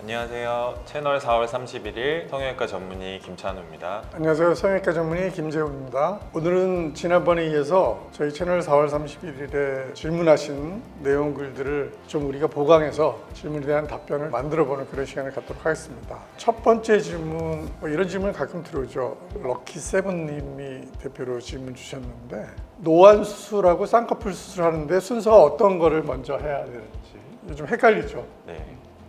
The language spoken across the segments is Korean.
안녕하세요. 채널 4월 31일 성형외과 전문의 김찬우입니다. 안녕하세요. 성형외과 전문의 김재훈입니다. 오늘은 지난번에 이어서 저희 채널 4월 31일에 질문하신 내용 글들을 좀 우리가 보강해서 질문에 대한 답변을 만들어보는 그런 시간을 갖도록 하겠습니다. 첫 번째 질문, 이런 질문 가끔 들어오죠. 럭키세븐님이 대표로 질문 주셨는데 노안 수술하고 쌍꺼풀 수술하는데 순서가 어떤 거를 먼저 해야 되는지 요즘 헷갈리죠. 네.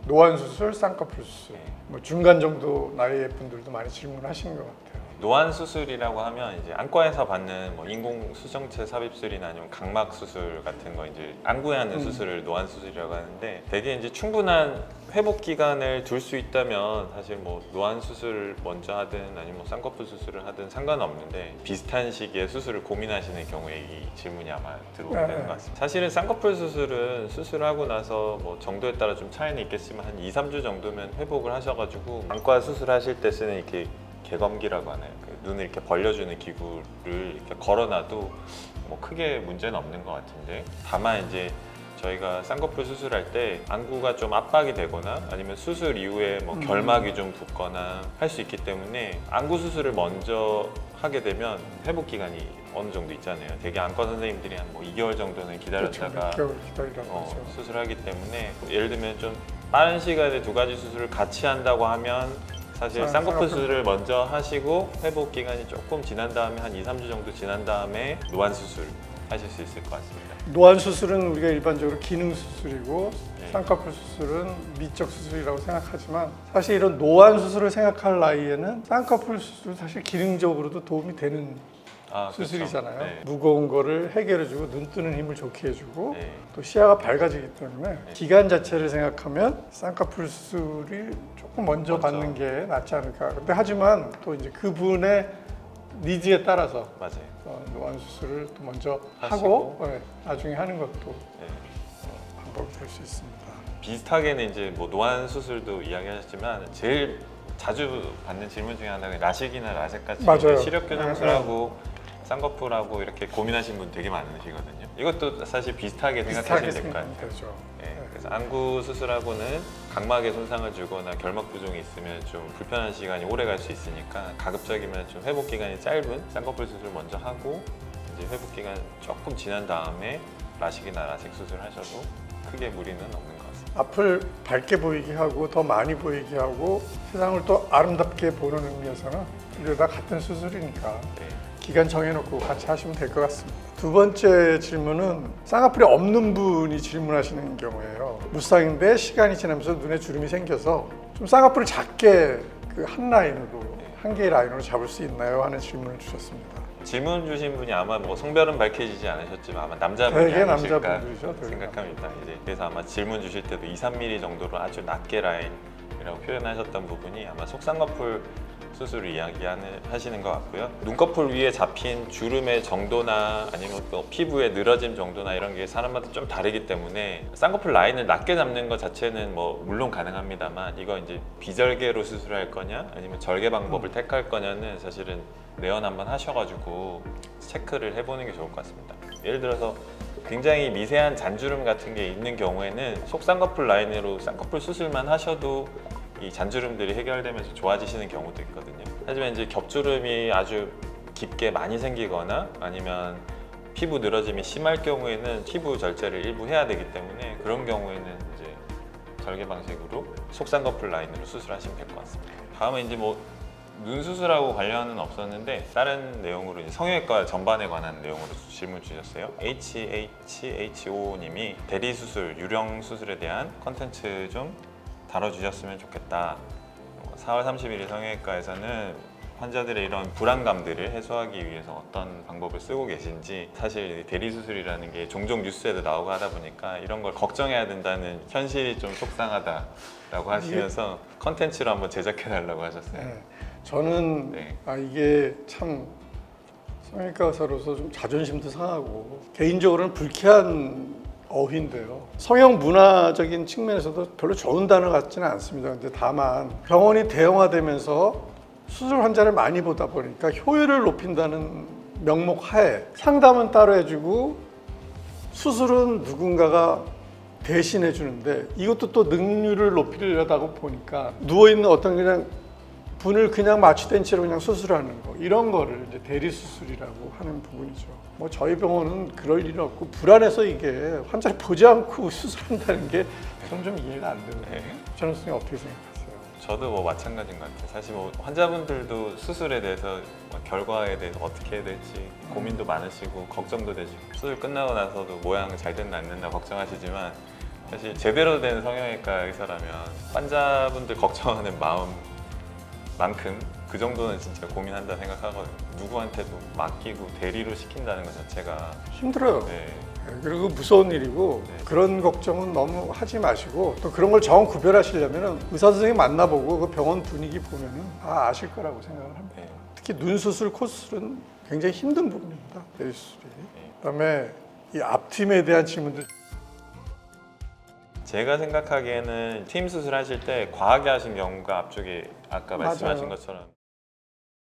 노안 수술, 쌍꺼풀 수술, 네. 중간 정도 나이의 분들도 많이 질문하시는 것 같아요. 노안 수술이라고 하면 이제 안과에서 받는 인공 수정체 삽입술이나 아니면 각막 수술 같은 거 이제 안구에 하는 수술을 노안 수술이라고 하는데 되게 이제 충분한 회복 기간을 둘 수 있다면 사실 노안 수술을 먼저 하든 아니면 쌍꺼풀 수술을 하든 상관없는데 비슷한 시기에 수술을 고민하시는 경우에 이 질문이 아마 들어오게 되는 것 같습니다. 사실은 쌍꺼풀 수술은 수술하고 나서 정도에 따라 좀 차이는 있겠지만 한 2-3주 정도면 회복을 하셔가지고 안과 수술하실 때 쓰는 이렇게 개검기라고 하나요? 눈을 이렇게 벌려주는 기구를 이렇게 걸어놔도 크게 문제는 없는 것 같은데 다만 이제 저희가 쌍꺼풀 수술할 때 안구가 좀 압박이 되거나 아니면 수술 이후에 결막이 좀 붓거나 할 수 있기 때문에 안구 수술을 먼저 하게 되면 회복 기간이 어느 정도 있잖아요. 되게 안과 선생님들이 한 2개월 정도는 기다렸다가 그렇죠. 6개월 기다리라고 하죠. 수술하기 때문에 예를 들면 좀 빠른 시간에 두 가지 수술을 같이 한다고 하면 사실 쌍꺼풀 수술을 먼저 하시고 회복 기간이 조금 지난 다음에 한 2-3주 정도 지난 다음에 노안 수술 하실 수 있을 것 같습니다. 노안 수술은 우리가 일반적으로 기능 수술이고 네. 쌍꺼풀 수술은 미적 수술이라고 생각하지만 사실 이런 노안 수술을 생각할 나이에는 쌍꺼풀 수술 사실 기능적으로도 도움이 되는 수술이잖아요. 그렇죠. 네. 무거운 거를 해결해주고 눈 뜨는 힘을 좋게 해주고 네. 또 시야가 밝아지기 때문에 기간 자체를 생각하면 쌍꺼풀 수술이 조금 먼저 맞죠. 받는 게 낫지 않을까. 근데 하지만 또 이제 그분의 니즈에 따라서 맞아요. 노안 수술을 또 먼저 하시고. 하고 나중에 하는 것도 네. 방법이 될 수 있습니다. 비슷하게는 이제 노안 수술도 이야기하셨지만 제일 자주 받는 질문 중에 하나가 라식이나 라섹같이 맞아요. 시력 교정술하고 쌍꺼풀하고 이렇게 고민하시는 분 되게 많으시거든요. 이것도 사실 비슷하게 생각하시면 될 것 같아요. 되죠. 네, 그래서 안구 수술하고는 각막에 손상을 주거나 결막 부종이 있으면 좀 불편한 시간이 오래 갈 수 있으니까 가급적이면 좀 회복 기간이 짧은 쌍꺼풀 수술 먼저 하고 이제 회복 기간 조금 지난 다음에 라식이나 라섹 수술 하셔도 크게 무리는 없는 것 같습니다. 앞을 밝게 보이게 하고 더 많이 보이게 하고 세상을 또 아름답게 보는 의미에서는 둘 다 같은 수술이니까 네. 기간 정해놓고 같이 하시면 될 것 같습니다. 두 번째 질문은 쌍꺼풀이 없는 분이 질문하시는 경우에요. 무쌍인데 시간이 지나면서 눈에 주름이 생겨서 좀 쌍꺼풀을 작게 한 라인으로 한 개의 라인으로 잡을 수 있나요? 하는 질문을 주셨습니다. 질문 주신 분이 아마 성별은 밝혀지지 않으셨지만 아마 남자분이 되게 아니실까 남자분들이죠. 되게 생각합니다. 이제 그래서 아마 질문 주실 때도 2-3mm 정도로 아주 낮게 라인이라고 표현하셨던 부분이 아마 속쌍꺼풀 수술을 이야기하시는 것 같고요. 눈꺼풀 위에 잡힌 주름의 정도나 아니면 또 피부의 늘어짐 정도나 이런 게 사람마다 좀 다르기 때문에 쌍꺼풀 라인을 낮게 잡는 것 자체는 물론 가능합니다만 이거 이제 비절개로 수술할 거냐 아니면 절개 방법을 택할 거냐는 사실은 내원 한번 하셔가지고 체크를 해보는 게 좋을 것 같습니다. 예를 들어서 굉장히 미세한 잔주름 같은 게 있는 경우에는 속쌍꺼풀 라인으로 쌍꺼풀 수술만 하셔도 이 잔주름들이 해결되면서 좋아지시는 경우도 있거든요. 하지만 이제 겹주름이 아주 깊게 많이 생기거나 아니면 피부 늘어짐이 심할 경우에는 피부 절제를 일부 해야 되기 때문에 그런 경우에는 이제 절개 방식으로 속쌍꺼풀 라인으로 수술하시면 될 것 같습니다. 다음은 이제 눈 수술하고 관련은 없었는데 다른 내용으로 이제 성형외과 전반에 관한 내용으로 질문 주셨어요. HHHO님이 대리 수술, 유령 수술에 대한 컨텐츠 좀 다뤄주셨으면 좋겠다. 4월 30일 성형외과에서는 환자들의 이런 불안감들을 해소하기 위해서 어떤 방법을 쓰고 계신지 사실 대리수술이라는 게 종종 뉴스에도 나오고 하다 보니까 이런 걸 걱정해야 된다는 현실이 좀 속상하다라고 하시면서 컨텐츠로 한번 제작해달라고 하셨어요. 네. 저는 네. 이게 참 성형외과 의사로서 좀 자존심도 상하고 개인적으로는 불쾌한 어휘인데요. 성형 문화적인 측면에서도 별로 좋은 단어 같지는 않습니다. 근데 다만 병원이 대형화되면서 수술 환자를 많이 보다 보니까 효율을 높인다는 명목 하에 상담은 따로 해주고 수술은 누군가가 대신해 주는데 이것도 또 능률을 높이려다가 보니까 누워 있는 어떤 그냥 분을 그냥 마취된 채로 그냥 수술하는 거 이런 거를 이제 대리 수술이라고 하는 부분이죠. 뭐 저희 병원은 그럴 일이 없고 불안해서 이게 환자를 보지 않고 수술한다는 게 저는 좀 이해가 안 되는데 전원 선생님 어떻게 생각하세요? 저도 뭐 마찬가지인 것 같아요. 사실 뭐 환자분들도 수술에 대해서 결과에 대해서 어떻게 해야 될지 고민도 많으시고 걱정도 되시고 수술 끝나고 나서도 모양 잘 됐나 안 됐나 걱정하시지만 사실 제대로 된 성형외과 의사라면 환자분들 걱정하는 마음만큼 그 정도는 진짜 고민한다 생각하거든요. 누구한테도 맡기고 대리로 시킨다는 것 자체가 힘들어요. 네, 그리고 무서운 일이고 네. 그런 걱정은 너무 하지 마시고 또 그런 걸 정 구별하시려면 의사 선생님 만나보고 그 병원 분위기 보면은 다 아실 거라고 생각을 합니다. 네. 특히 눈 수술, 코 수술은 굉장히 힘든 부분입니다. 대리 수술이. 그다음에 이 앞팀에 대한 질문들. 제가 생각하기에는 팀 수술 하실 때 과하게 하신 경우가 앞쪽에 아까 말씀하신 맞아요. 것처럼